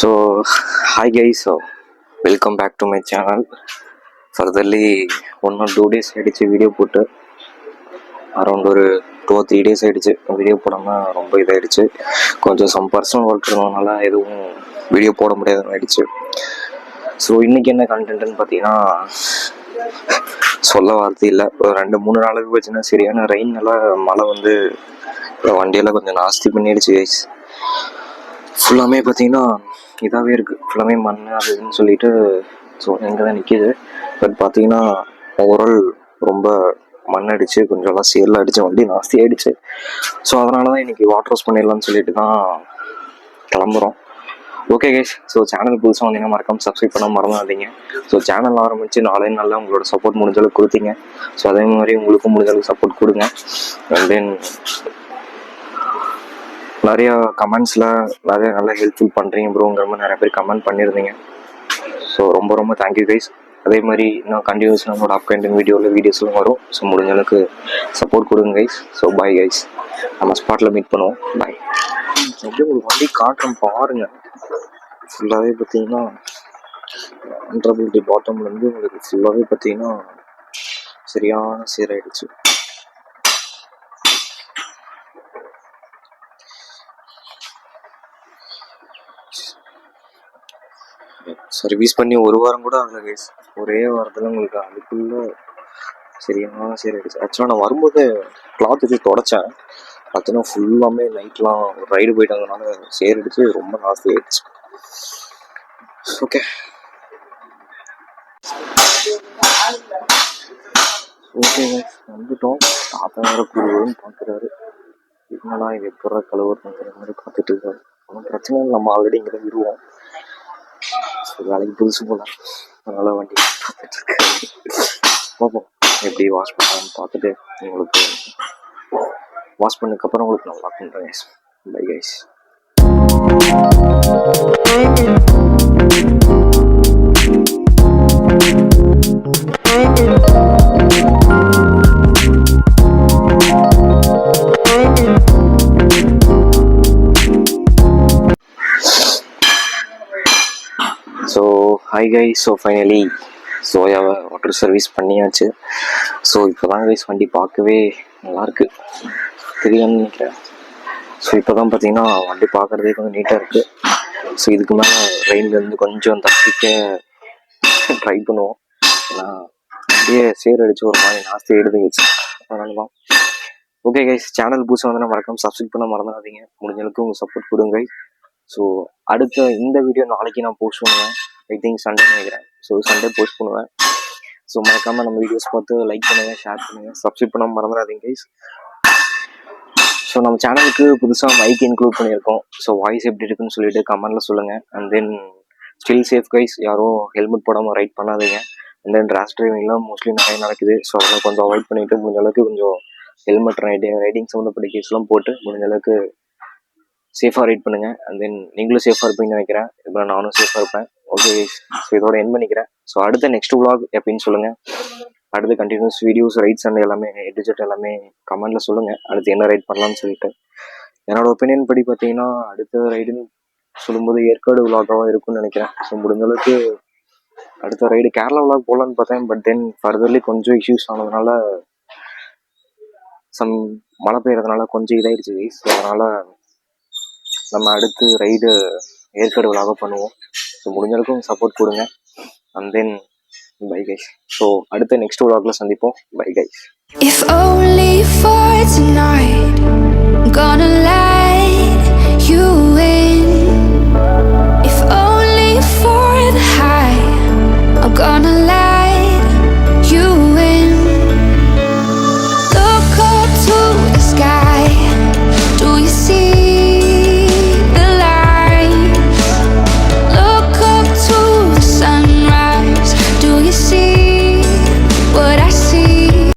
So hi guys, so welcome back to my channel. Furtherly 1 or 2 days ஆகிடுச்சு video போட்டு. Around ஒரு 2 or 3 days ஆகிடுச்சு video போடாமல். ரொம்ப இதாகிடுச்சு, கொஞ்சம் சம் பர்சனல் ஒர்க் இருந்ததுனால எதுவும் வீடியோ போட முடியாதுன்னு ஆகிடுச்சு. ஸோ இன்றைக்கி என்ன கண்டென்ட்னு பார்த்தீங்கன்னா, சொல்ல வார்த்தை இல்லை. ஒரு 2-3 நாளுக்கு போச்சுன்னா சரியான ரெயின், நல்லா மழை வந்து வண்டியெல்லாம் கொஞ்சம் நாஸ்தி பண்ணிடுச்சு கைஸ். ஃபுல்லாமே பார்த்தீங்கன்னா இதாகவே இருக்குது, ஃபுல்லாமே மண் அது இதுன்னு சொல்லிட்டு. ஸோ எங்கே தான் நிற்கிது. பட் பார்த்தீங்கன்னா ஓவரால் ரொம்ப மண் அடிச்சு, கொஞ்சம்லாம் சேரில் அடித்து வண்டி நாஸ்தி ஆகிடுச்சு. ஸோ அதனால தான் இன்றைக்கி வாட்டர் வாஷ் பண்ணிடலான்னு சொல்லிட்டு தான் கிளம்புறோம். ஓகே கைஸ், ஸோ சேனல் புதுசாக வந்தீங்கன்னா மறக்காம சப்ஸ்கிரைப் பண்ண மறந்துடாதீங்க. ஸோ சேனல் ஆரம்பித்து 4 நாளில் உங்களோட சப்போர்ட் முடிஞ்சளவுக்கு கொடுத்தீங்க. ஸோ அதே மாதிரி உங்களுக்கும் முடிஞ்சளவுக்கு சப்போர்ட் கொடுங்க. அண்ட் தென் நிறையா கமெண்ட்ஸில் நிறைய நல்லா ஹெல்ப்ஃபுல் பண்ணுறீங்க ப்ரோங்கிற மாதிரி நிறைய பேர் கமெண்ட் பண்ணியிருந்தீங்க. ஸோ ரொம்ப ரொம்ப தேங்க்யூ கைஸ். அதே மாதிரி இன்னும் கண்டினியூஸ் நம்மளோட அப்கண்டிங் வீடியோஸ்லாம் வரும். ஸோ முடிஞ்ச அளவுக்கு சப்போர்ட் கொடுங்க கைஸ். ஸோ பாய் கைஸ், நம்ம ஸ்பாட்டில் மீட் பண்ணுவோம். பாய். அப்படியே ஒரு வண்டி காட்டுறோம் பாருங்கள். ஃபுல்லாகவே பார்த்தீங்கன்னா அண்டர்பிலிட்டி பாட்டம்லேருந்து உங்களுக்கு ஃபுல்லாகவே பார்த்தீங்கன்னா சரியான சீராயிடுச்சு. சர்வீஸ் பண்ணி 1 வாரம் கூட ஆகலை கைஸ். ஒரே வாரத்தில் உங்களுக்கு அதுக்குள்ளே சரியான சீராயிடுச்சு. ஆக்சுவலாக நான் வரும்போது கிளாத் வச்சு தொடச்சேன், பார்த்தீங்கன்னா ஃபுல்லாமே நைட்லாம் ரைடு போயிட்டு வந்ததுனால சேரிடுச்சு, ரொம்ப நாஸ்தி ஆயிடுச்சு. ஓகே ஓகே கைஸ், வந்துட்டோம். தாத்தா வேறு கூடுன்னு பார்க்குறாரு. என்னடா இது எப்போ கழுவுறதுங்கிற மாதிரி பார்த்துட்டு இருக்காரு. ஒன்றும் பிரச்சனை இல்லை, நம்ம ஆல்ரெடி இங்கே தான் விடுவோம். வேலைக்கு புதுசு போல, அதனால வண்டி பார்த்துட்டு இருக்காரு. பார்ப்போம் எப்படி வாஷ் பண்ணலான்னு பார்த்துட்டு உங்களுக்கு வாஷ் பண்ணதுக்கப்புறம் உங்களுக்கு நான் வாக் பண்ணுறேன் guys. Bye guys. So hi guys, so finally சோயாவை வாட்டர் சர்வீஸ் பண்ணியாச்சு. ஸோ இப்போ தான் கைஸ் வண்டி பார்க்கவே நல்லாயிருக்கு, தெரியும்னு நினைக்கிறேன். ஸோ இப்போ தான் பார்த்தீங்கன்னா வண்டி பார்க்குறதே கொஞ்சம் நீட்டாக இருக்குது. ஸோ இதுக்கு மேலே ரெயின்லேருந்து கொஞ்சம் தப்பிக்க ட்ரை பண்ணுவோம். ஏன்னா வண்டியே சேர் அடித்து ஒரு மாதிரி நாஸ்தி எடுத்துக்கிச்சு, அதனால தான். ஓகே கைஸ், சேனல் புதுசாக வந்து மறக்காம சப்ஸ்கிரைப் பண்ண மறந்துடாதீங்க. முடிஞ்ச அளவுக்கு உங்கள் சப்போர்ட் கொடுங்க. ஸோ அடுத்த இந்த வீடியோ நாளைக்கு நான் போஸ்ட் பண்ணுவேன். ஐ திங்க் சண்டே நினைக்கிறேன். ஸோ சண்டே போஸ்ட் பண்ணுவேன். ஸோ மறக்காமல் நம்ம வீடியோஸ் பார்த்து லைக் பண்ணுங்கள், ஷேர் பண்ணுங்கள், சப்ஸ்கிரைப் பண்ண மறந்துடாதீங்க கைஸ். ஸோ நம்ம சேனலுக்கு புதுசாக மைக் இன்க்ளூட் பண்ணியிருக்கோம். ஸோ வாய்ஸ் எப்படி இருக்குன்னு சொல்லிட்டு கமெண்ட்டில் சொல்லுங்கள். And then still safe guys, யாரும் ஹெல்மெட் போடாமல் ரைட் பண்ணாதீங்க. அண்ட் தென் ரேஷ் டிரைவிங்லாம் மோஸ்ட்லி நிறைய நடக்குது. ஸோ அதெல்லாம் கொஞ்சம் அவாய்ட் பண்ணிவிட்டு முடிஞ்ச அளவுக்கு கொஞ்சம் ஹெல்மெட் ரைடிங் சம்மந்தப்பட்ட கேஸ்லாம் போட்டு முடிஞ்ச அளவுக்கு சேஃபாக ரைட் பண்ணுங்கள். அண்ட் தென் நீங்களும் சேஃபாக இருப்பீங்கன்னு நினைக்கிறேன். இப்போ நானும் சேஃபாக இருப்பேன். ஓகே, ஸோ இதோட என் பண்ணிக்கிறேன். ஸோ அடுத்த நெக்ஸ்ட் vlog எப்படின்னு சொல்லுங்கள். அடுத்து கண்டினியூஸ் வீடியோஸ் ரைட்ஸ் அண்ட் எல்லாமே டிஜிட்டல் எல்லாமே கமெண்ட்டில் சொல்லுங்கள். அடுத்து என்ன ரைட் பண்ணலாம்னு சொல்லிட்டு. என்னோட ஒப்பீனியன் படி பார்த்தீங்கன்னா அடுத்த ரைடுன்னு சொல்லும்போது ஏற்காடு vlog-ஆக இருக்கும்னு நினைக்கிறேன். ஸோ முடிஞ்சளவுக்கு அடுத்த ரைடு கேரளா vlog போகலான்னு பார்த்தேன். பட் தென் ஃபர்தர்லி கொஞ்சம் இஷ்யூஸ் ஆனதுனால, மழை பெய்யறதுனால கொஞ்சம் இதாகிடுச்சு. ஸோ அதனால் நம்ம அடுத்து ரைடு ஏற்காடு vlog பண்ணுவோம். ஸோ முடிஞ்சளவுக்கு சப்போர்ட் கொடுங்க. And then by guys. So அடுத்த நெக்ஸ்ட் vlogல சந்திப்போம். Bye guys. If only for tonight, I'm gonna lie.